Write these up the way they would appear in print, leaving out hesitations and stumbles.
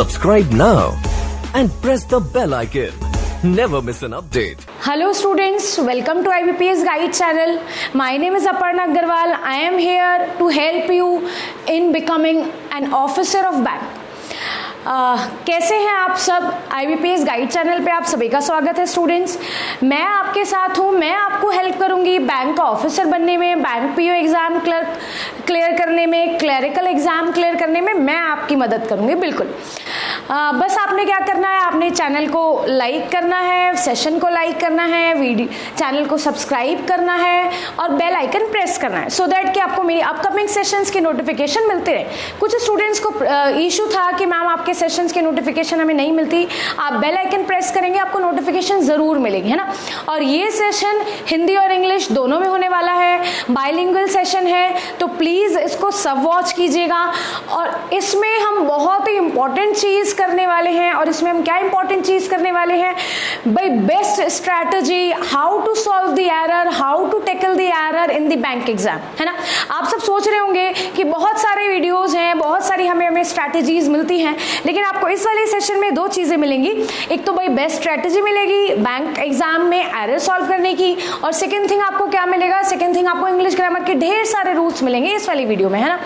Subscribe now and press the bell icon. Never miss an update. Hello students, welcome to IBPS Guide channel. My name is Aparna Agarwal. I am here to help you in becoming an officer of bank. कैसे हैं आप सब? IBPS guide channel पे आप सभी का स्वागत है स्टूडेंट्स। मैं आपके साथ हूँ, मैं आपको हेल्प करूँगी बैंक का ऑफिसर बनने में, बैंक पीओ एग्ज़ाम क्लियर करने में, क्लरिकल एग्ज़ाम क्लियर करने में मैं आपकी मदद करूँगी बिल्कुल। बस आपने क्या करना है, आपने चैनल को लाइक करना है, सेशन को लाइक करना है, वीडियो चैनल को सब्सक्राइब करना है और बेल आइकन प्रेस करना है सो दैट कि आपको मेरी अपकमिंग सेशंस की नोटिफिकेशन मिलते रहे। कुछ स्टूडेंट्स को इशू था कि मैम आपके सेशंस की नोटिफिकेशन हमें नहीं मिलती, आप बेल आइकन प्रेस करेंगे आपको नोटिफिकेशन ज़रूर मिलेगी, है ना। और ये सेशन हिंदी और इंग्लिश दोनों में होने वाला है, बाइलिंगुअल सेशन है, तो प्लीज़ इसको सब वॉच कीजिएगा। और इसमें हम बहुत ही इंपॉर्टेंट चीज़ करने वाले हैं। और इसमें हम क्या इंपॉर्टेंट चीज़ करने वाले हैं भाई? Best strategy, how to solve the error, how to tackle the error in the bank exam, है ना। आप सब सोच रहे होंगे कि बहुत सारे वीडियोस हैं, बहुत सारी हमें स्ट्रैटेजीज मिलती हैं, लेकिन आपको इस वाले सेशन में दो चीज़ें मिलेंगी। एक तो भाई बेस्ट स्ट्रैटेजी मिलेगी बैंक एग्जाम में एरर सॉल्व करने की, और सेकेंड थिंग आपको क्या मिलेगा? सेकेंड थिंग आपको इंग्लिश ग्रामर के ढेर सारे रूल्स मिलेंगे इस वाली वीडियो में, है ना।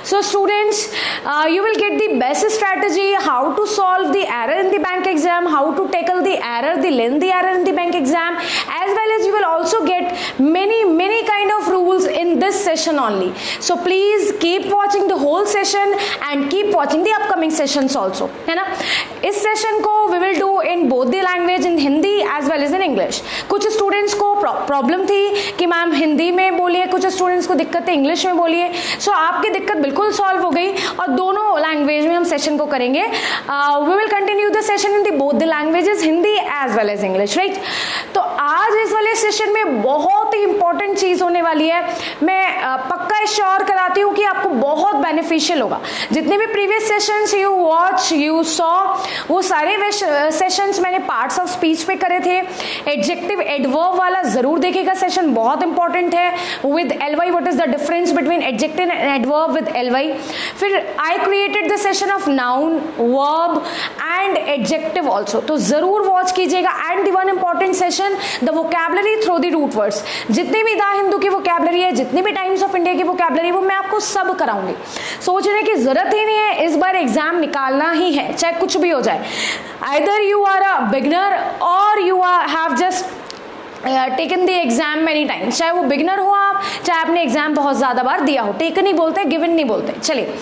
So students, you will get the best strategy, how to solve the error in the bank exam, how to tackle the error, the lengthy error in the bank exam, as well as you will also get many kind of rules in this session only. So please keep watching the whole session and keep watching the upcoming sessions also, है ना। इस session को we will do in both the language, in Hindi as well as in English. कुछ students को problem थी कि ma'am Hindi में बोलिए, कुछ स्टूडेंट्स को दिक्कत है इंग्लिश में बोलिए। सो आपकी दिक्कत बिल्कुल सॉल्व हो गई और दोनों लैंग्वेज में हम सेशन को करेंगे। We will continue the session in the both the languages, Hindi as well as English, right? तो आज इस वाले सेशन में बहुत ही इंपॉर्टेंट चीज होने वाली है। मैं पक्का श्योर कराती हूँ कि आपको बहुत बेनिफिशियल होगा। जितने भी previous sessions you watch, you saw, वो सारे सेशंस मैंने पार्ट्स ऑफ स्पीच पे करे थे। एडजेक्टिव एडवर्ब वाला जरूर देखेगा, सेशन बहुत इंपॉर्टेंट है। With LY, what is the difference between adjective and adverb with LY. फिर I created the session of noun, verb and adjective also, तो जरूर वॉच कीजिएगा। And the one important session, the vocabulary through the root words. जितने भी the Hindu की vocabulary है, जितनी भी टाइम्स ऑफ इंडिया की वोकैबुलरी, वो मैं आपको सब कराऊंगी। सोचने की जरूरत ही नहीं है, इस बार एग्जाम निकालना ही है, चाहे कुछ भी हो जाए। Either you are a beginner or you have just taken the exam many times, चाहे वो बिगनर हो आप, चाहे आपने एग्जाम बहुत ज्यादा बार दिया हो। टेकन नहीं बोलते, गिवन नहीं बोलते। चलिए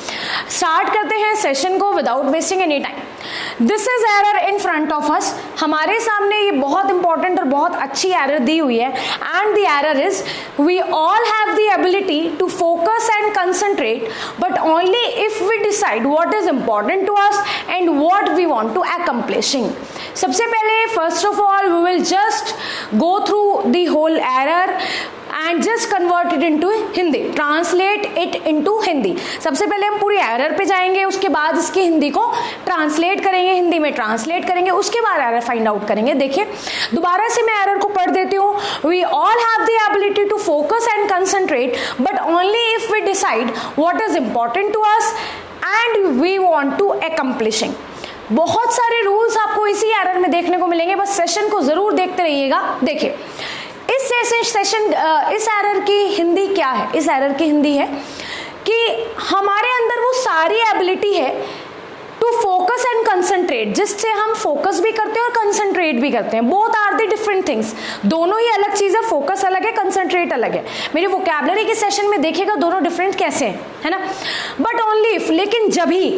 स्टार्ट करते हैं सेशन को without wasting any time. This is error in front of us. हमारे सामने ये बहुत इंपॉर्टेंट और बहुत अच्छी एरर दी हुई है। And the error is, we all have the ability to focus and concentrate, but only if we decide what is important to us and what we want to accomplishing. सबसे पहले first of all we will just go through the whole error and just convert it into Hindi, translate it into Hindi. सबसे पहले हम पूरी error पे जाएंगे, उसके बाद इसकी हिंदी को ट्रांसलेट करेंगे, हिंदी में ट्रांसलेट करेंगे, उसके बाद एरर फाइंड आउट करेंगे। देखिए दोबारा से मैं एरर को पढ़ देती हूँ। We all have the ability to focus and concentrate, but only if we decide what is important to us and we want to accomplishing. बहुत सारे रूल्स आपको इसी एरर में देखने को मिलेंगे, बस सेशन को जरूर देखते रहिएगा। देखिए इस इस एरर की हिंदी क्या है? इस एरर की हिंदी है कि हमारे अंदर वो सारी एबिलिटी है टू फोकस एंड कंसंट्रेट, जिससे हम फोकस भी करते हैं और कंसंट्रेट भी करते हैं। Both are the different things, दोनों ही अलग चीज है। फोकस अलग है, कंसंट्रेट अलग है। मेरी वोकैबुलरी के सेशन में देखिएगा दोनों डिफरेंट कैसे हैं, है ना। बट ओनली इफ, लेकिन जब ही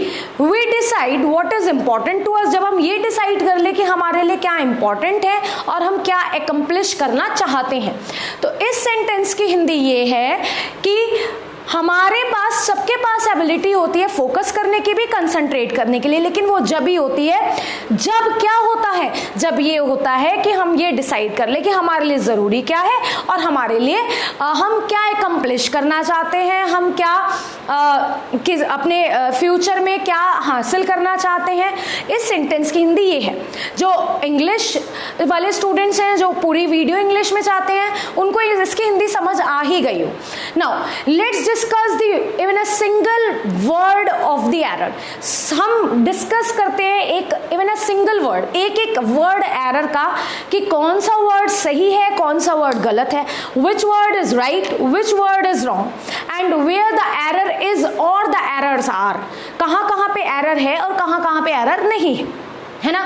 we decide what is important to us, जब हम ये डिसाइड कर ले कि हमारे लिए क्या इंपॉर्टेंट है और हम क्या अकम्प्लिश करना चाहते हैं। तो इस सेंटेंस की हिंदी ये है कि हमारे पास, सबके पास एबिलिटी होती है फोकस करने की भी, कंसंट्रेट करने के लिए, लेकिन वो जब ही होती है जब क्या होता है, जब ये होता है कि हम ये डिसाइड कर ले कि हमारे लिए ज़रूरी क्या है और हमारे लिए हम क्या अकम्प्लिश करना चाहते हैं, हम क्या अपने फ्यूचर में क्या हासिल करना चाहते हैं। इस सेंटेंस की हिंदी ये है। जो इंग्लिश वाले स्टूडेंट्स हैं जो पूरी वीडियो इंग्लिश में चाहते हैं, उनको इसकी हिंदी समझ आ ही गई हो. Now let's discuss the even a single word of the error. हम डिस्कस करते हैं एक इवन अ सिंगल वर्ड, एक एक वर्ड एरर का, कि कौन सा वर्ड सही है, कौन सा वर्ड गलत है, which word is right, which word is wrong, and where the error is और द एरर्स आर. कहाँ कहाँ पे एरर है और कहाँ कहाँ पे एरर नहीं है ना.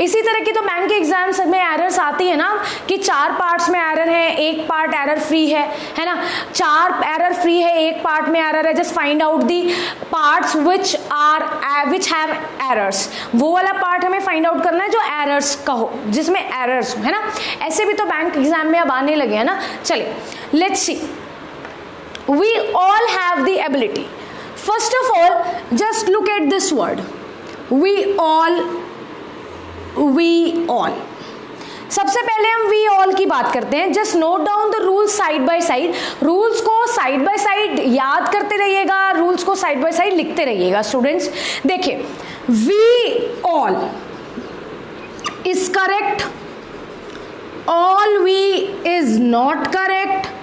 इसी तरह की तो बैंक के एग्जाम्स में एरर्स आती है ना, कि 4 पार्ट्स में एरर है, एक पार्ट एरर फ्री है ना. 4 एरर फ्री है, एक पार्ट में एरर है. Just find out the parts which have errors. वो वाला पार्ट हमें फाइंड आउट करना है जो एरर्स का हो, जिसमें एरर्स हो, है ना. ऐसे भी तो बैंक एग्जाम में अब आने लगे हैं ना. चलिए let's see. We all have the ability. First of all just look at this word, we all. सबसे पहले हम वी ऑल की बात करते हैं. Just note down the rules side by side. Rules को साइड बाय साइड याद करते रहिएगा, रूल्स को साइड बाय साइड लिखते रहिएगा स्टूडेंट्स. देखिए, we all is correct, all we is not correct,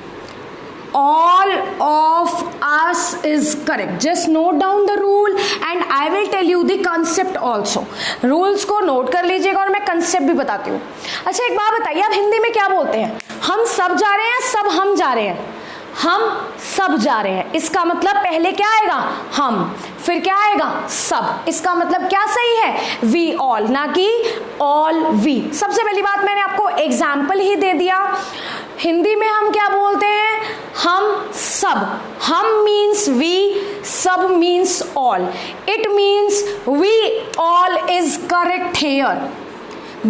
all of us is correct. Just note down the rule and I will tell you the concept also. rules को note कर लीजिएगा और मैं concept भी बताती हूँ. अच्छा एक बात बताइए, आप हिंदी में क्या बोलते हैं? हम सब जा रहे हैं, सब हम जा रहे हैं. हम सब जा रहे हैं, इसका मतलब पहले क्या आएगा? हम. फिर क्या आएगा? सब. इसका मतलब क्या सही है? वी ऑल, ना कि ऑल वी. सबसे पहली बात मैंने आपको एग्जाम्पल ही दे दिया. हिंदी में हम क्या बोलते हैं? हम सब. हम मीन्स वी, सब means all. It means we all is correct here.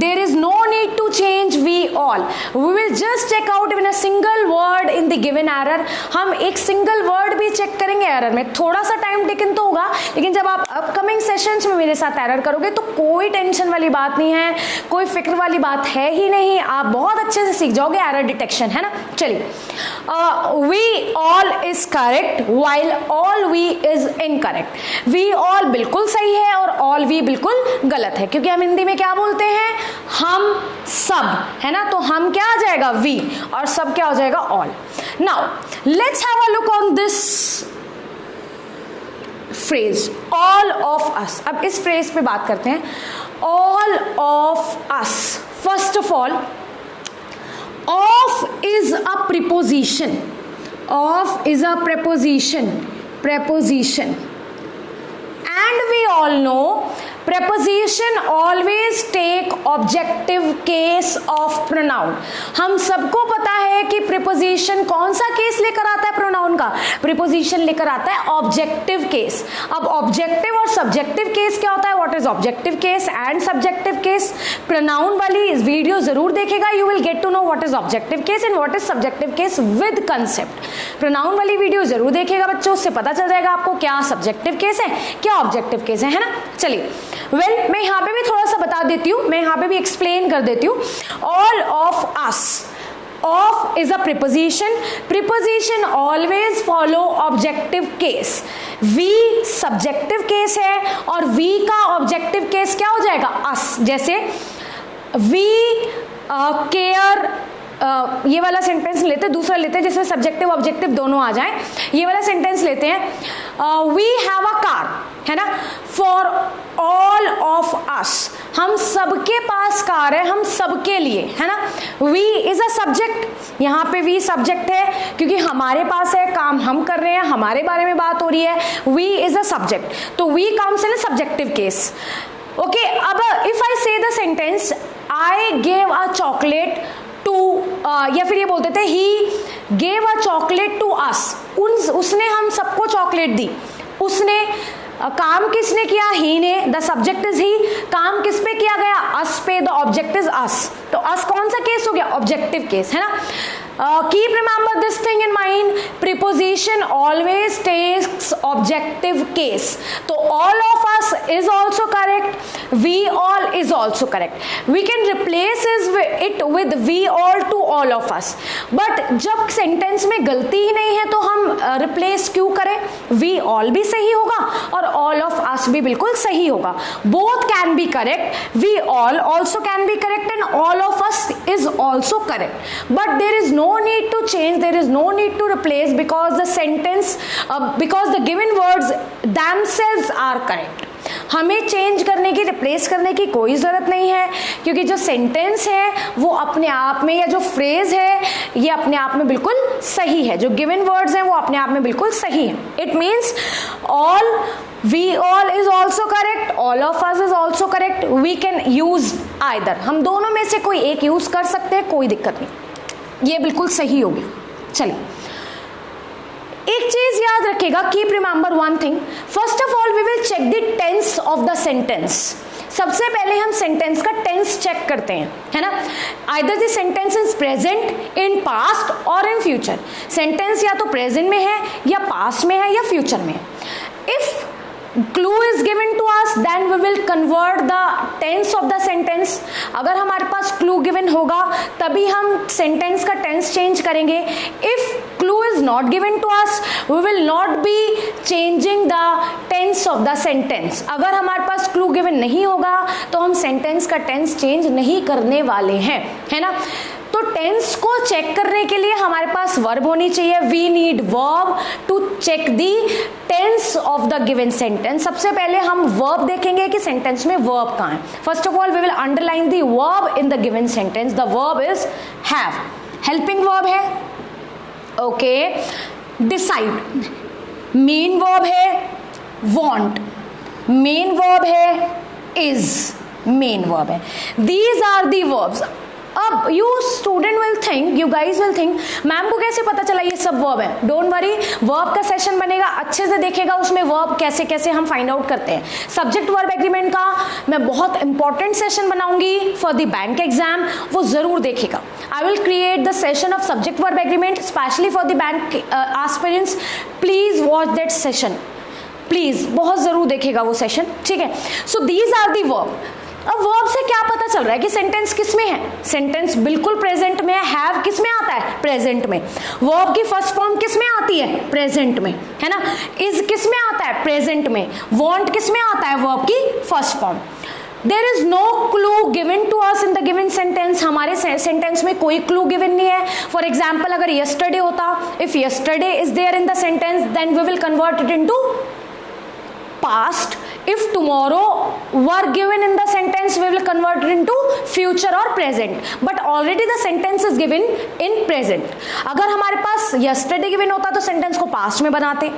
There is no need to change we all. We will just check out even a single word in the given error. हम एक single word भी check करेंगे error में. थोड़ा सा time taken तो होगा, लेकिन जब आप अपकमिंग सेशंस में मेरे साथ एरर करोगे तो कोई टेंशन वाली बात नहीं है, कोई फिक्र वाली बात है ही नहीं. आप बहुत अच्छे से सीख जाओगे एरर डिटेक्शन, है ना. चलिए, we all is correct while all we is incorrect. We all बिल्कुल सही है और ऑल वी बिल्कुल गलत है, क्योंकि हम हिंदी में क्या बोलते हैं? हम सब, है ना. तो हम क्या आ जाएगा? वी, और सब क्या हो जाएगा? All. Now let's have a look on this phrase, all of अस. अब इस फ्रेज पे बात करते हैं. All of us. First of all, of is a preposition. Of is a preposition, and we all know preposition always take objective case of pronoun. हम सबको पता है कि preposition कौन सा केस लेकर आता है pronoun का? preposition लेकर आता है objective case. अब objective और subjective case क्या होता है? what is objective case and subjective case? pronoun वाली इस वीडियो जरूर देखेगा. you will get to know what is objective case and what is subjective case with concept. pronoun वाली वीडियो जरूर देखेगा बच्चों, उससे पता चल जाएगा आपको क्या subjective case है, क्या objective case है ना. चलिए, मैं यहाँ पे भी थोड़ा सा बता देती हूँ, मैं यहाँ पे भी एक्सप्लेन कर देती हूँ. All of us. Of is a preposition. Preposition always follow objective case. We subjective case है और वी का ऑब्जेक्टिव केस क्या हो जाएगा? अस. जैसे वी केयर, ये वाला सेंटेंस लेते हैं, दूसरा लेते हैं जिसमें सब्जेक्टिव ऑब्जेक्टिव दोनों आ जाएं. ये वाला सेंटेंस लेते हैं, वी हैव अ कार, है ना. फॉर ऑल ऑफ अस. हम सबके पास कार है, हम सबके लिए, है ना. We is a subject. यहाँ पे वी सब्जेक्ट है क्योंकि हमारे पास है, काम हम कर रहे हैं, हमारे बारे में बात हो रही है. वी इज अ सब्जेक्ट, तो we comes in a subjective case. Okay, अब if I say the sentence I gave a chocolate to, या फिर ये बोलते थे he gave a chocolate to us. उसने हम सबको चॉकलेट दी. उसने, काम किसने किया? ही ने. The subject is he. काम किस पे किया गया? अस पे. द ऑब्जेक्ट इज अस. तो अस कौन सा केस हो गया? ऑब्जेक्टिव केस, है ना. Keep remember this thing in mind. Preposition always takes objective case. तो all of us is also correct. We all is also correct. We can replace it with we all to all of us. But जब sentence में गलती ही नहीं है तो हम replace क्यों करें? वी ऑल भी सही होगा और ऑल ऑफ अस भी बिल्कुल सही होगा. Both can be correct. We all also can be correct and all of us is also correct, but there is no need to change, there is no need to replace because the sentence because the given words themselves are correct. हमें change करने की, replace करने की कोई ज़रूरत नहीं है, क्योंकि जो सेंटेंस है वो अपने आप में, या जो फ्रेज है ये अपने आप में बिल्कुल सही है. जो गिवन वर्ड्स हैं वो अपने आप में बिल्कुल सही है. It means all, we all is also correct, all of us is also correct. We can use either. हम दोनों में से कोई एक यूज कर सकते हैं, कोई दिक्कत नहीं, ये बिल्कुल सही हो गया. चलिए, एक चीज याद रखिएगा, keep remember one thing. First of all we will check the tense of the sentence. सबसे पहले हम सेंटेंस का टेंस चेक करते हैं, है ना. Either the sentence is present, in past और इन फ्यूचर. सेंटेंस या तो प्रेजेंट में है, या पास्ट में है, या फ्यूचर में है. If clue is given to us then we will convert the tense of the sentence. अगर हमारे पास clue given होगा तभी हम sentence का tense change करेंगे. If clue is not given to us we will not be changing the tense of the sentence. अगर हमारे पास clue given नहीं होगा तो हम sentence का tense change नहीं करने वाले हैं, है ना. तो टेंस को चेक करने के लिए हमारे पास वर्ब होनी चाहिए. We need verb to check the tense of the given sentence. सबसे पहले हम वर्ब देखेंगे कि सेंटेंस में वर्ब कहाँ है. First of all we will underline the verb in the given sentence. The verb is have. Helping verb है, okay. Decide. Main verb है वॉन्ट. मेन वर्ब है इज. मेन वर्ब है. These are the verbs. अब you student will think, you guys will think, ma'am को कैसे पता चला ये सब वर्ब है. डोंट वरी, वर्ब का सेशन बनेगा, अच्छे से देखेगा उसमें वर्ब कैसे कैसे हम फाइंड आउट करते हैं. सब्जेक्ट वर्ब एग्रीमेंट का मैं बहुत इंपॉर्टेंट सेशन बनाऊंगी फॉर द बैंक एग्जाम, वो जरूर देखेगा. I will create the session of subject verb agreement specially for the bank aspirants. Please watch that session, please, बहुत जरूर देखेगा वो सेशन, ठीक है. So these are the verb. अब वर्ब से क्या पता चल रहा है कि सेंटेंस किस में है? सेंटेंस बिल्कुल प्रेजेंट में है. हैव किस में आता है? प्रेजेंट में. वर्ब की फर्स्ट फॉर्म किस में आती है? प्रेजेंट में, है ना. इज किस में आता है? प्रेजेंट में. वांट किस में आता है? वर्ब की first form. There is no clue given to us in the given sentence. हमारे सेंटेंस में कोई क्लू गिवन नहीं है. फॉर एग्जाम्पल, अगर यस्टरडे होता, if yesterday is there in the sentence then we will convert it into past. If tomorrow were given in the sentence we will convert it into future or present, but already the sentence is given in present. अगर हमारे पास yesterday given होता तो sentence को past में बनाते.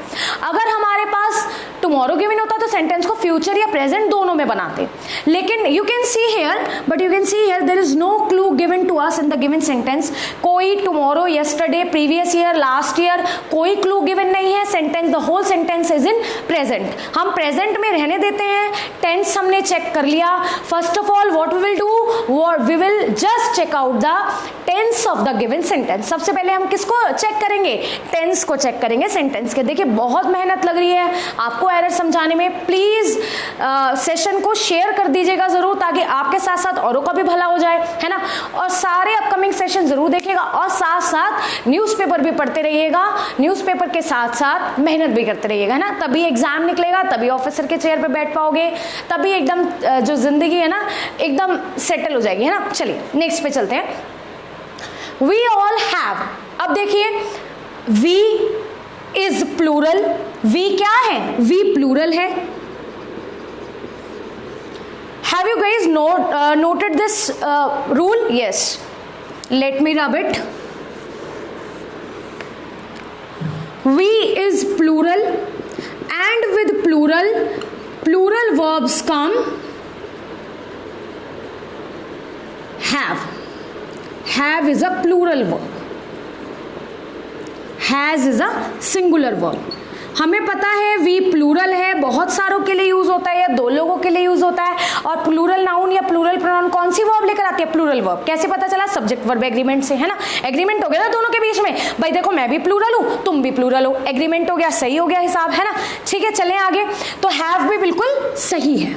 अगर हमारे पास tomorrow given होता तो sentence को future या present दोनों में बनाते. लेकिन you can see here there is no clue given to us in the given sentence. कोई tomorrow, yesterday, previous year, last year कोई clue given नहीं है. Sentence, the whole sentence is in present. हम present में रहने देते हैं. Tense हमने चेक कर लिया. First of all what we will do, we will just check out the tense of the given sentence. सबसे पहले हम किसको चेक करेंगे? टेंस को चेक करेंगे सेंटेंस के. देखिए बहुत मेहनत लग रही है आपको एरर समझाने में. प्लीज सेशन को शेयर कर दीजिएगा जरूर, ताकि आपके साथ साथ औरों का भी भला हो जाए, है ना. और सारे अपकमिंग सेशन जरूर देखेगा और साथ साथ न्यूज़पेपर भी पढ़ते रहिएगा. न्यूज़पेपर के साथ साथ मेहनत भी करते रहिएगा, है ना. तभी एग्जाम निकलेगा, तभी ऑफिसर के चेयर पे बैठ पाओगे, तभी एकदम जो जिंदगी है ना एकदम सेटल हो जाएगी, है ना. चलिए नेक्स्ट पे चलते हैं. We all have. अब देखिए, वी इज प्लूरल. वी क्या है? वी प्लूरल है. Have you guys noted this rule? Yes, let me rub it. We is plural and with plural verbs come have is a plural verb, has is a singular verb. हमें पता है we plural है, बहुत सारों के लिए use होता है या दो लोगों के लिए यूज होता है. और प्लूरल नाउन या प्लूरल प्रोनाउन कौन सी वर्ब लेकर आती है? Plural verb. कैसे पता चला? सब्जेक्ट वर्ब एग्रीमेंट से, है ना. एग्रीमेंट हो गया ना दोनों के बीच में. भाई देखो, मैं भी प्लूरल हूं, तुम भी प्लूरल हो, एग्रीमेंट हो गया, सही हो गया हिसाब, है ना. ठीक है, चलें आगे. तो हैव भी बिल्कुल सही है.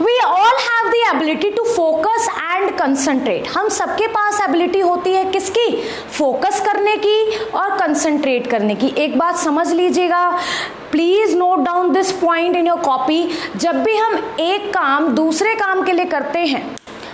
We all have the ability to focus and concentrate. हम सबके पास एबिलिटी होती है किसकी? फोकस करने की और कंसंट्रेट करने की। एक बात समझ लीजिएगा, please note down this point in your copy. जब भी हम एक काम दूसरे काम के लिए करते हैं,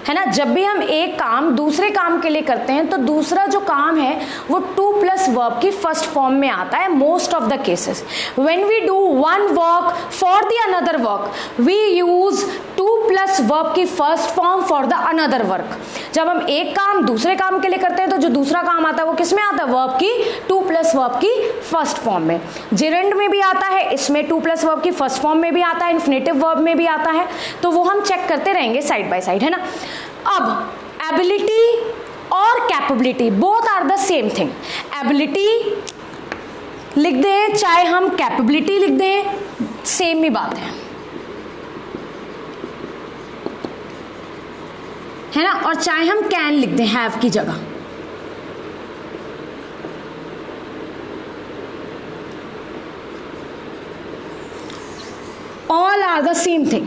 है ना, जब भी हम एक काम दूसरे काम के लिए करते हैं तो दूसरा जो काम है वो टू प्लस वर्ब की फर्स्ट फॉर्म में आता है most of the cases. When we do one work for the another work we use to plus verb की first form for the another work. जब हम एक काम दूसरे काम के लिए करते हैं तो जो दूसरा काम आता है वो किस में आता है? वर्ब की टू प्लस वर्ब की फर्स्ट फॉर्म में। जिरेंड में भी आता है, इसमें टू प्लस वर्ब की फर्स्ट फॉर्म में भी आता है, इन्फिनेटिव वर्ब में भी आता है, तो वो हम चेक करते रहेंगे साइड बाय साइड, है ना। अब एबिलिटी और capability both are the same thing. Ability लिख दें चाहे हम कैपेबिलिटी लिख दें, सेम ही बात है ना। और चाहे हम कैन लिख दें हैव की जगह, all are the same thing.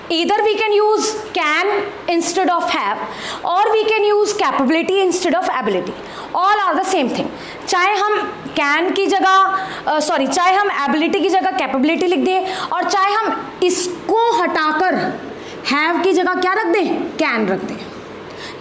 Either we can use can instead of have or we can use capability instead of ability. All are the same thing. चाहे हम can की जगह चाहे हम ability की जगह capability लिख दें और चाहे हम इसको हटाकर have की जगह क्या रख दें? can रख दें।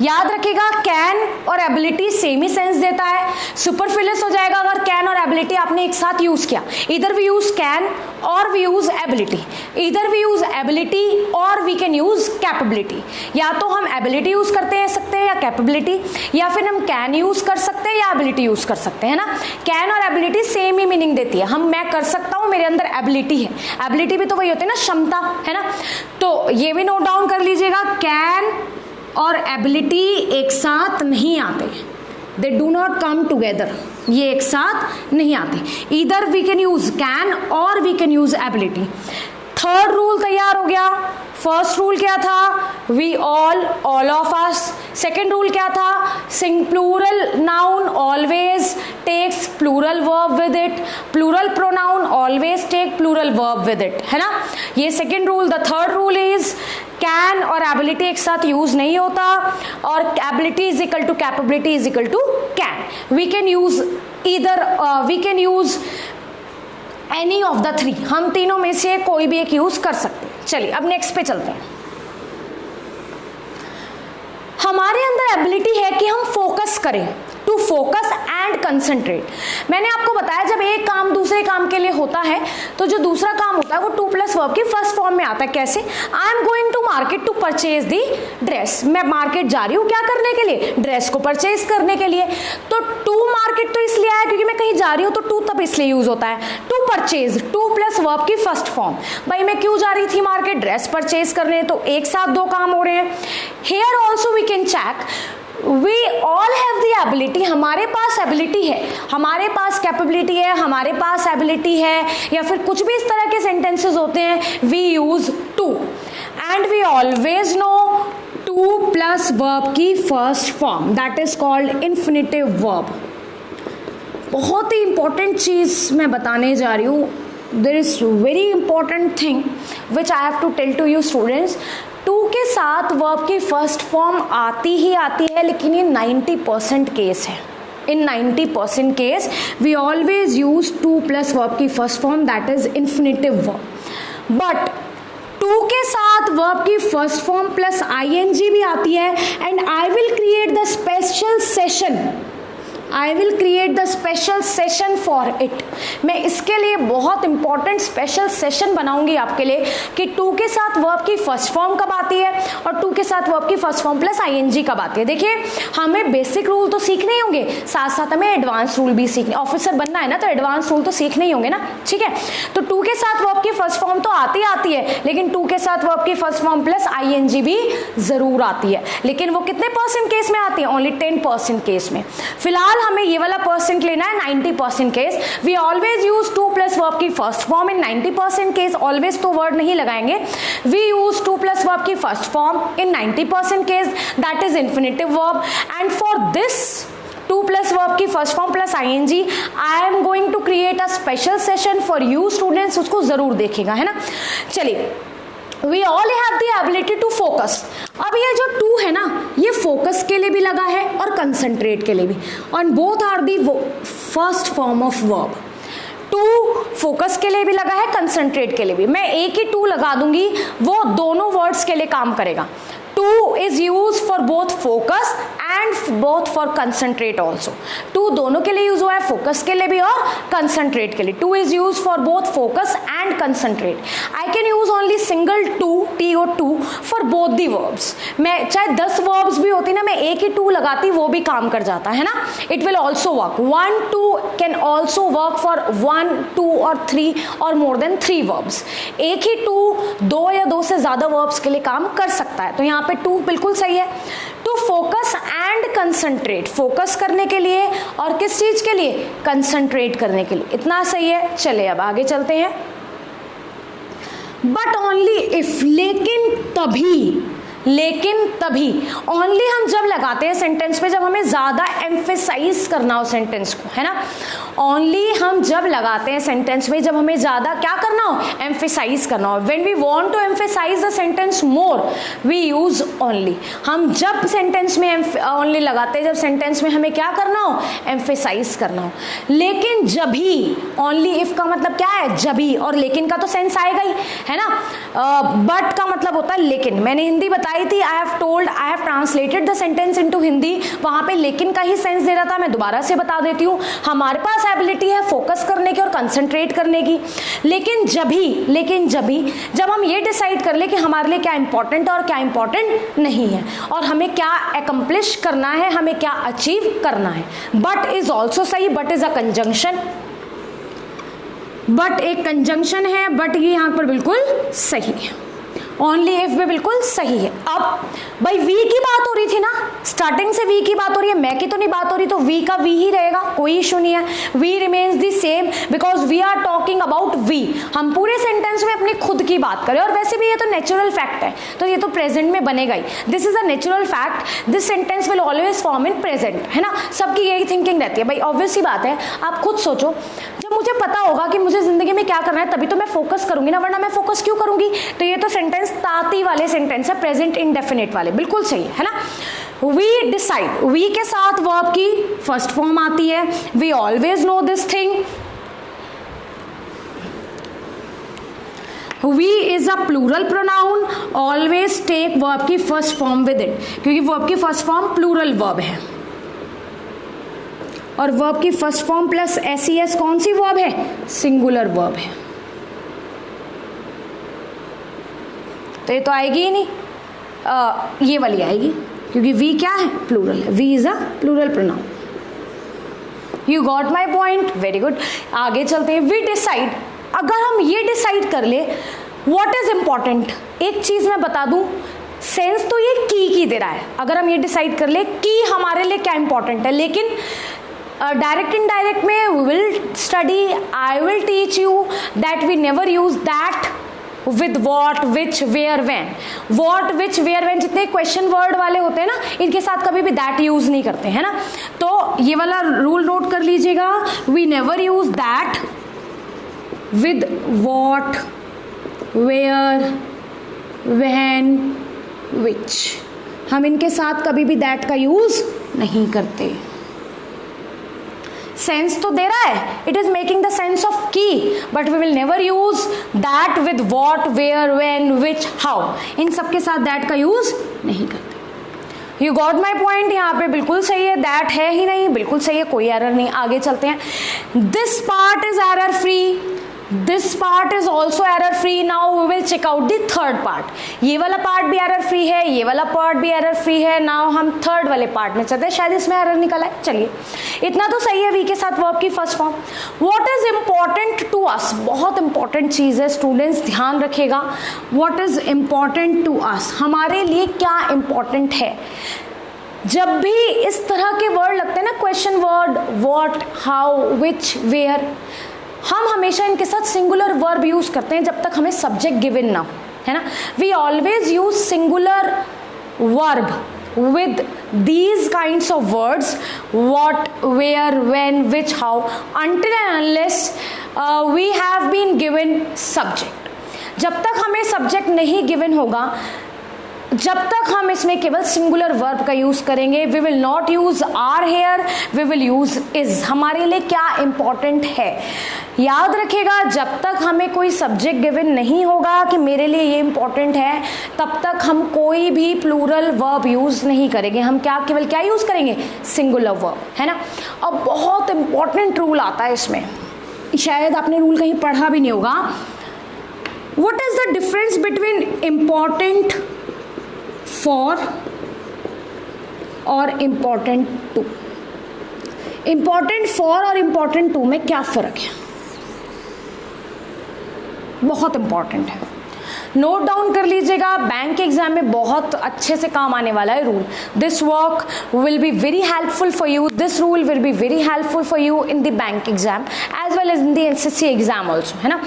याद रखिएगा can or ability same he sense देता है। सुपरफ्लुअस हो जाएगा अगर कैन और एबिलिटी आपने एक साथ यूज किया। इधर we use can or we use ability, इधर वी यूज एबिलिटी और वी कैन यूज कैपेबिलिटी। या तो हम एबिलिटी यूज करते सकते हैं या कैपेबिलिटी, या फिर हम कैन यूज कर सकते हैं या एबिलिटी यूज कर सकते हैं ना। Can or ability same he meaning देती है। हम मैं कर सकता हूं, मेरे अंदर एबिलिटी है। एबिलिटी भी तो वही होती है ना, क्षमता, है ना। तो ये भी नोट डाउन कर लीजिएगा, कैन और एबिलिटी एक साथ नहीं आते, they do not come together, ये एक साथ नहीं आते। इधर we can use can or we can use ability. Third rule तैयार हो गया। फर्स्ट रूल क्या था? We all of us. Second rule क्या था? Sing plural noun always takes plural verb with it, plural pronoun always take plural verb with it, है ना। ये second rule. The third rule is can or ability एक साथ use नहीं होता और ability is equal to capability is equal to can. We can use either, we can use any of the three. हम तीनों में से कोई भी एक यूज कर सकते हैं। चलिए अब नेक्स्ट पे चलते हैं। हमारे अंदर एबिलिटी है कि हम फोकस करें, टू फोकस एंड कंसंट्रेट। मैंने आपको बताया जब एक काम दूसरे काम के लिए होता है तो जो दूसरा काम होता है वो टू प्लस वर्ब की फर्स्ट फॉर्म में आता है। कैसे? I am going to market to purchase the dress. मैं मार्केट जा रही हूँ क्या करने के लिए? ड्रेस को परचेज करने के लिए। तो टू मार्केट तो इसलिए आया क्योंकि मैं कहीं जा रही हूँ, तो टू तब इसलिए यूज होता है। To purchase, to plus verb की फर्स्ट फॉर्म। भाई मैं क्यों जा रही थी मार्केट? ड्रेस परचेज करने, तो एक साथ दो काम हो रहे हैं। Here also we can check We all have the ability, हमारे पास एबिलिटी है, हमारे पास कैपेबिलिटी है, हमारे पास एबिलिटी है, या फिर कुछ भी इस तरह के सेंटेंसेस होते हैं। We use to and we always know to plus verb की first form, that is called infinitive verb. बहुत ही इंपॉर्टेंट चीज मैं बताने जा रही हूँ। There is very important thing which I have to tell to you students. To के साथ वर्ब की फर्स्ट फॉर्म आती ही आती है, लेकिन ये 90% केस है। In 90% case we always use to plus verb की first form, that is infinitive verb. But to के साथ वर्ब की फर्स्ट फॉर्म प्लस आईएनजी भी आती है, and I will create the special session, I will create the special session for it. मैं इसके लिए बहुत इंपॉर्टेंट स्पेशल सेशन बनाऊंगी आपके लिए कि टू के साथ वर्ब की फर्स्ट फॉर्म कब आती है और टू के साथ वर्ब की फर्स्ट फॉर्म प्लस आईएनजी कब आती है। देखिए हमें बेसिक रूल तो सीखने ही होंगे, साथ साथ हमें एडवांस रूल भी सीखने। ऑफिसर बनना है ना तो एडवांस रूल तो सीखने ही होंगे ना, ठीक है। तो टू के साथ वर्ब की फर्स्ट फॉर्म तो आती है, लेकिन टू के साथ वर्ब की फर्स्ट फॉर्म प्लस आईएनजी भी जरूर आती है, लेकिन वो कितने % केस में आती है? ओनली 10% केस में। फिलहाल हमें ये वाला परसेंट लेना है 90% case. We always use to plus verb की first form in 90% case. Always to word नहीं लगाएंगे। We use to plus verb की first form in 90% case, that is infinitive verb. And for this to plus verb की first form plus ING I am going to create a special session for you students, उसको जरूर देखेगा, है ना। चलिए we all have the ability to focus. अब ये जो टू है ना, ये फोकस के लिए भी लगा है और कंसंट्रेट के लिए भी, और both are the first form of verb. To focus के लिए भी लगा है, कंसंट्रेट के लिए भी। मैं एक ही टू लगा दूंगी, वो दोनों वर्ड्स के लिए काम करेगा। To is use for both focus and both for concentrate also. To दोनों के लिए यूज हुआ है, फोकस के लिए भी और कंसंट्रेट के लिए। To is use for both focus and concentrate. I can use only single to, TO2 for both the verbs. मैं चाहे 10 वर्ब्स भी होती ना, मैं एक ही टू लगाती, वो भी काम कर जाता है ना। It will also work. 1 2 can also work for 1 2 और 3 और मोर देन 3 वर्ब्स। एक ही टू 2 या 2 से ज्यादा वर्ब्स के लिए काम कर सकता है। तो यहाँ पे टू बिल्कुल सही है। To focus and concentrate, focus करने के लिए और किस चीज के लिए, कंसंट्रेट करने के लिए। इतना सही है। चले अब आगे चलते हैं। बट ओनली इफ, लेकिन तभी ओनली हम जब लगाते हैं सेंटेंस में, जब हमें ज्यादा एम्फेसाइज करना हो सेंटेंस को, है ना। ओनली हम जब लगाते हैं सेंटेंस में, जब हमें ज्यादा क्या करना हो, एम्फेसाइज करना हो। When we want to emphasize the sentence more, we use only. हम जब सेंटेंस में ओनली लगाते हैं, जब सेंटेंस में हमें क्या करना हो, एम्फेसाइज करना हो। लेकिन जभी, ओनली इफ का मतलब क्या है, जभी, और लेकिन का तो सेंस आएगा ही, है ना। बट का मतलब होता है लेकिन। मैंने हिंदी बताई थी, I have translated the sentence into Hindi, वहां पे लेकिन का ही सेंस दे रहा था। मैं दोबारा से बता देती हूँ, हमारे पास एबिलिटी है फोकस करने की और कंसंट्रेट करने की। लेकिन जभी जब हम ये डिसाइड कर ले कि हमारे लिए क्या इंपॉर्टेंट है और क्या इंपॉर्टेंट नहीं है, और हमें क्या अकम्प्लिश करना है, हमें क्या अचीव करना है। बट इज ऑल्सो सही। But is a conjunction, but एक कंजंक्शन है, बट ये यहाँ पर बिल्कुल सही है। ओनली इफ भी बिल्कुल सही है। अब भाई वी की बात हो रही थी ना, स्टार्टिंग से वी की बात हो रही है, मैं की तो नहीं बात हो रही, तो वी का वी ही रहेगा, कोई इशू नहीं है। We remains the same because we are talking about we. हम पूरे सेंटेंस में अपनी खुद की बात करें, और वैसे भी ये तो नेचुरल फैक्ट है, तो ये तो प्रेजेंट में बनेगा ही। This is a natural fact, this sentence will always form in present, है ना। सबकी यही थिंकिंग रहती है। भाई ऑब्वियस ही बात है, आप खुद सोचो, जब मुझे पता होगा कि मुझे जिंदगी में क्या करना है, तभी तो मैं फोकस करूंगी ना, वरना मैं फोकस क्यों करूंगी। तो ये तो सेंटेंस ताती वाले सेंटेंस है, प्रेजेंट इंडेफिनिट वाले, बिल्कुल सही है ना। वी डिसाइड, वी के साथ वर्ब की फर्स्ट फॉर्म आती है। We always know this thing. We is a plural pronoun, always take verb की फर्स्ट फॉर्म विद इट, क्योंकि वर्ब की फर्स्ट फॉर्म प्लूरल वर्ब है, और वर्ब की फर्स्ट फॉर्म प्लस SES कौन सी वर्ब है, सिंगुलर वर्ब है। तो ये तो आएगी ही नहीं, ये वाली आएगी, क्योंकि वी क्या है, प्लूरल है। We is a plural pronoun. You got my point, very good. आगे चलते हैं। वी डिसाइड, अगर हम ये डिसाइड कर ले व्हाट इज इंपॉर्टेंट, एक चीज मैं बता दूं, सेंस तो ये की दे रहा है। अगर हम ये डिसाइड कर ले कि हमारे लिए क्या इंपॉर्टेंट है, लेकिन डायरेक्ट इनडायरेक्ट में we will study, I will teach you that we never use that with what, which, where, when. What, which, where, when जितने क्वेश्चन वर्ड वाले होते हैं ना, इनके साथ कभी भी दैट यूज नहीं करते, है ना। तो ये वाला रूल नोट कर लीजिएगा, we never use that with what, where, when, which. हम इनके साथ कभी भी दैट का यूज नहीं करते। सेंस तो दे रहा है, it is making the sense of की, but we will never use that with what, where, when, which, how. इन सब के साथ दैट का यूज नहीं करते। You got my point. यहाँ पे बिल्कुल सही है, दैट है ही नहीं, बिल्कुल सही है, कोई एरर नहीं। आगे चलते हैं। This part is error free, this part is also error free. Now we will check out the third part. ये वाला पार्ट भी एरर फ्री है, ये वाला पार्ट भी एरर फ्री है। नाउ हम थर्ड वाले पार्ट में चलते हैं, शायद इसमें एरर निकला है। चलिए, इतना तो सही है। वी के साथ वर्ब की first form. What is important to us, बहुत इंपॉर्टेंट चीज है स्टूडेंट्स, ध्यान रखिएगा। What is important to us, हमारे लिए क्या इंपॉर्टेंट है। जब भी इस तरह के वर्ड लगते हैं ना, question word, what, how, which, where, हम हमेशा इनके साथ सिंगुलर वर्ब यूज करते हैं जब तक हमें सब्जेक्ट गिवन ना हो, है ना। We always use singular verb with these kinds of words, what, where, when, which, how, until and unless we have been given subject. जब तक हमें सब्जेक्ट नहीं गिवन होगा, जब तक हम इसमें केवल सिंगुलर वर्ब का यूज करेंगे, we will not use are here, we will use is. हमारे लिए क्या इंपॉर्टेंट है, याद रखिएगा, जब तक हमें कोई सब्जेक्ट गिवन नहीं होगा कि मेरे लिए ये इंपॉर्टेंट है, तब तक हम कोई भी प्लूरल वर्ब यूज नहीं करेंगे। हम केवल क्या यूज करेंगे, सिंगुलर वर्ब, है ना। अब बहुत इंपॉर्टेंट रूल आता है इसमें, शायद आपने रूल कहीं पढ़ा भी नहीं होगा। What is the difference between important for और इम्पॉर्टेंट टू? इम्पॉर्टेंट फॉर और इम्पॉर्टेंट टू में क्या फर्क है, बहुत इंपॉर्टेंट है, नोट डाउन कर लीजिएगा, बैंक के एग्जाम में बहुत अच्छे से काम आने वाला है rule. This work will be very helpful for you, this rule will be very helpful for you in the bank exam as well as in the SSC exam also, है ना।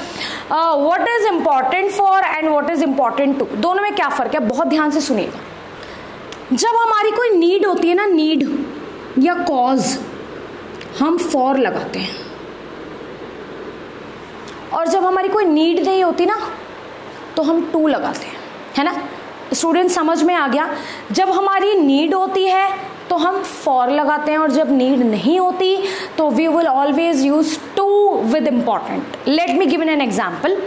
What is important for and what is important to, दोनों में क्या फर्क है, बहुत ध्यान से सुनिएगा। जब हमारी कोई नीड होती है ना, नीड या कॉज, हम फॉर लगाते हैं, और जब हमारी कोई नीड नहीं होती ना, तो हम टू लगाते हैं, है ना। स्टूडेंट समझ में आ गया, जब हमारी नीड होती है तो हम फॉर लगाते हैं, और जब नीड नहीं होती तो we will always use to with important. Let me give an example.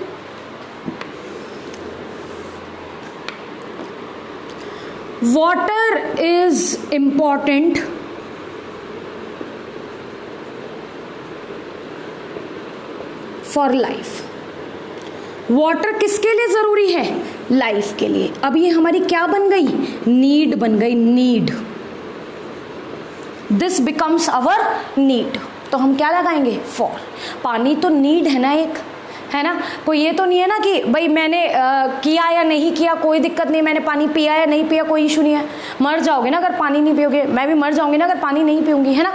Water is important for life. Water किसके लिए जरूरी है, लाइफ के लिए। अब ये हमारी क्या बन गई, नीड बन गई, need, this becomes our need, तो हम क्या लगाएंगे, फॉर। पानी तो नीड है ना एक, है ना, कोई ये तो नहीं है ना कि भाई मैंने किया या नहीं किया कोई दिक्कत नहीं, मैंने पानी पिया या नहीं पिया कोई इशू नहीं है। मर जाओगे ना अगर पानी नहीं पियोगे, मैं भी मर जाऊंगी ना अगर पानी नहीं पीऊंगी, है ना।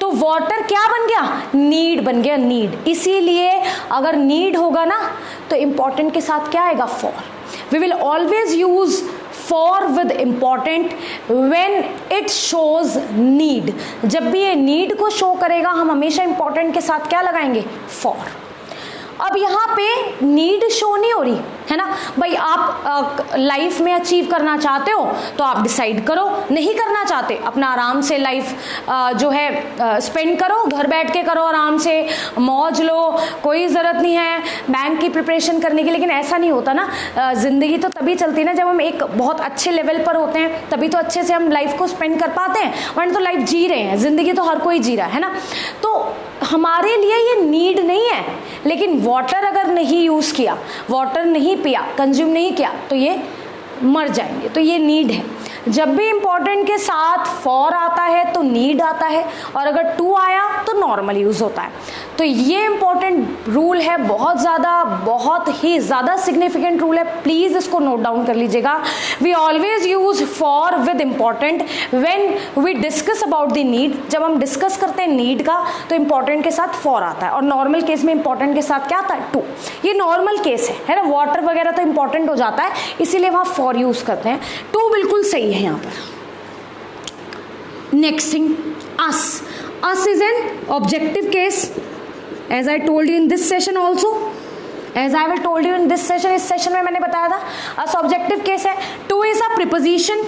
तो वाटर क्या बन गया, नीड बन गया, नीड। इसीलिए अगर नीड होगा ना तो इंपॉर्टेंट के साथ क्या आएगा, for. We will always use for with important when it shows need. जब भी ये नीड को शो करेगा हम हमेशा इंपॉर्टेंट के साथ क्या लगाएंगे, फॉर। अब यहाँ पे नीड शो नहीं हो रही है ना भाई, आप लाइफ में अचीव करना चाहते हो तो आप डिसाइड करो, नहीं करना चाहते अपना आराम से लाइफ जो है स्पेंड करो, घर बैठ के करो, आराम से मौज लो, कोई ज़रूरत नहीं है बैंक की प्रिपरेशन करने की। लेकिन ऐसा नहीं होता ना, ज़िंदगी तो तभी चलती है ना जब हम एक बहुत अच्छे लेवल पर होते हैं, तभी तो अच्छे से हम लाइफ को स्पेंड कर पाते हैं, वरना तो लाइफ जी रहे हैं, ज़िंदगी तो हर कोई जी रहा है ना। तो हमारे लिए ये नीड नहीं है, लेकिन वाटर अगर नहीं यूज़ किया, वाटर नहीं पिया, कंज्यूम नहीं किया तो ये मर जाएंगे, तो ये नीड है। जब भी इंपॉर्टेंट के साथ फॉर आता है तो नीड आता है, और अगर टू आया तो नॉर्मल यूज होता है। तो ये इंपॉर्टेंट रूल है, बहुत ही ज़्यादा सिग्निफिकेंट रूल है, प्लीज़ इसको नोट डाउन कर लीजिएगा। We always use for with important when we discuss about the need. जब हम डिस्कस करते हैं नीड का तो इंपॉर्टेंट के साथ फॉर आता है, और नॉर्मल केस में इंपॉर्टेंट के साथ क्या आता है, टू। ये नॉर्मल केस है ना, वाटर वगैरह तो इंपॉर्टेंट हो जाता है, इसीलिए वहाँ फॉर यूज करते हैं। टू बिल्कुल सही है यहाँ पर। Next thing, us is an objective case, as I told you in this session also, as I will told you in this session, इस सेशन में मैंने बताया था as ऑब्जेक्टिव केस है। To is a preposition,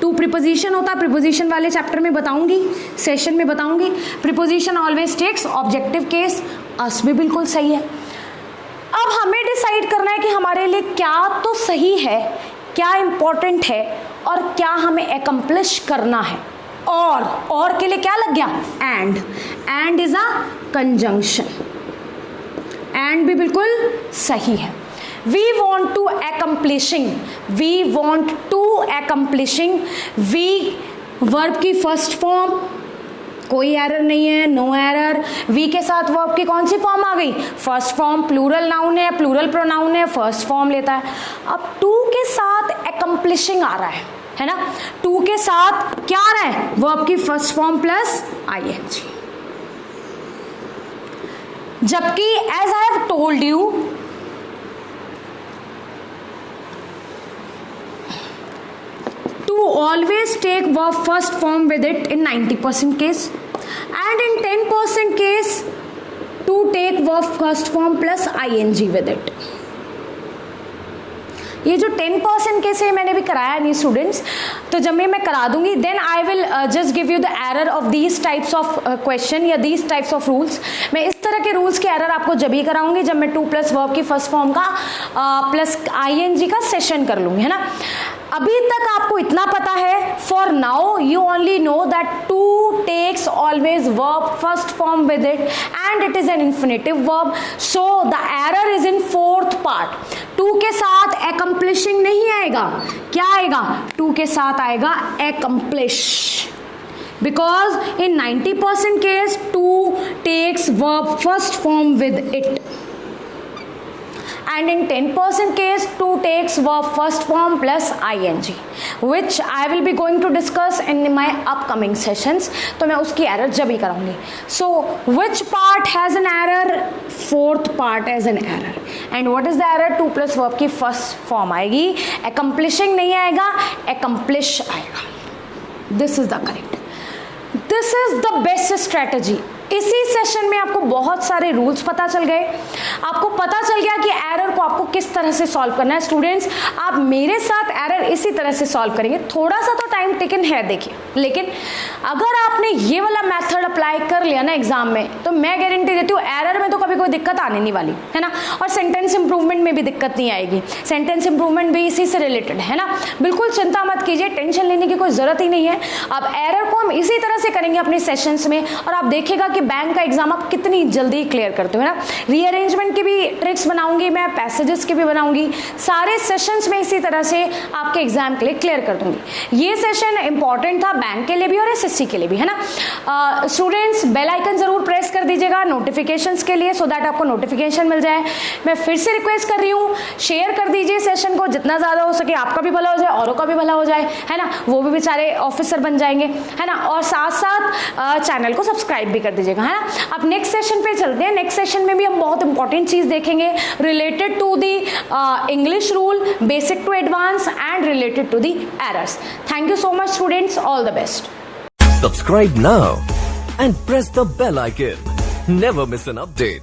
to preposition होता है, preposition वाले chapter में बताऊंगी, सेशन में बताऊंगी। Preposition always takes objective case, us भी बिल्कुल सही है। अब हमें डिसाइड करना है कि हमारे लिए क्या तो सही है, क्या इंपॉर्टेंट है, और क्या हमें एकम्प्लिश करना है। और के लिए क्या लग गया, and is a conjunction, and भी बिल्कुल सही है। We want to accomplishing, we verb की फर्स्ट फॉर्म, कोई एरर नहीं है, नो एरर। वी के साथ वर्ब की कौन सी फॉर्म आ गई, फर्स्ट फॉर्म। प्लूरल नाउन है, प्लूरल प्रोनाउन है, फर्स्ट फॉर्म लेता है। अब टू के साथ accomplishing आ रहा है ना, टू के साथ क्या आ रहा है, वर्ब की फर्स्ट फॉर्म प्लस ing। जबकि as I have told you, to always take verb first form with it in 90% case, and in 10% case to to take verb first form plus ing with it. ये जो 10% case है मैंने भी कराया नहीं students, तो जब मैं करा दूंगी then I will just give you the error of these types of question या दीज टाइप्स ऑफ रूल्स. मैं इस तरह के रूल्स के एरर आपको जब ही कराऊंगी जब मैं 2 प्लस वर्ब की फर्स्ट फॉर्म का प्लस ing का सेशन कर लूंगी, है ना. अभी तक आपको इतना पता है, for now you only know that to takes always verb first form with it and it is an infinitive verb. So the error is in fourth part. To के साथ accomplishing नहीं आएगा, क्या आएगा? टू के साथ आएगा accomplish, because in 90% case two takes verb first form with it, and in 10% case two takes verb first form plus ing, which I will be going to discuss in my upcoming sessions. तो मैं उसकी error जब ही कराऊंगी. So which part has an error? Fourth part has an error. And what is the error? 2 plus verb की first form आएगी, accomplishing नहीं आएगा, accomplish आएगा. This is the correct. This is the best strategy. इसी session में आपको बहुत सारे रूल्स पता चल गए, आपको पता चल गया कि एरर को आपको किस तरह से सॉल्व करना है. स्टूडेंट्स आप मेरे साथ एरर इसी तरह से सॉल्व करेंगे. थोड़ा सा तो टाइम टेकन है देखिए, लेकिन अगर आपने ये वाला मेथड अप्लाई कर लिया ना एग्जाम में तो मैं गारंटी देती हूँ एरर में तो कभी कोई दिक्कत आने नहीं वाली, है ना. और सेंटेंस इंप्रूवमेंट में भी दिक्कत नहीं आएगी. सेंटेंस इंप्रूवमेंट भी इसी से रिलेटेड है ना. बिल्कुल चिंता मत कीजिए, टेंशन लेने की कोई जरूरत ही नहीं है. अब एरर को हम इसी तरह से करेंगे अपने सेशंस में और आप देखिएगा कि बैंक का एग्जाम आप कितनी जल्दी क्लियर करते हो, है ना. रीअरेंजमेंट की भी ट्रिक्स बनाऊंगी मैं, पैसेजेस की भी बनाऊंगी. सारे सेशंस में इसी तरह से आपके एग्जाम के लिए क्लियर कर दूंगी. ये सेशन इंपॉर्टेंट था बैंक के लिए भी और एसएससी के लिए भी, है ना. स्टूडेंट्स बेल आइकन जरूर प्रेस कर दीजिएगा नोटिफिकेशंस के लिए, सो दैट आपको नोटिफिकेशन मिल जाए. मैं फिर से रिक्वेस्ट कर रही हूँ, शेयर कर दीजिए सेशन को जितना ज्यादा हो सके, आपका भी भला हो जाए औरों का भी भला हो जाए, है ना. वो भी बेचारे ऑफिसर बन जाएंगे, है ना. और साथ साथ चैनल को सब्सक्राइब भी कर दीजिएगा, है ना. अब नेक्स्ट सेशन पे चलते हैं. नेक्स्ट सेशन में भी हम बहुत इंपॉर्टेंट चीज देखेंगे related to the English rule, basic to advance and related to the errors. Thank you so much students, all the best. Subscribe now and press the bell icon. Never miss an update.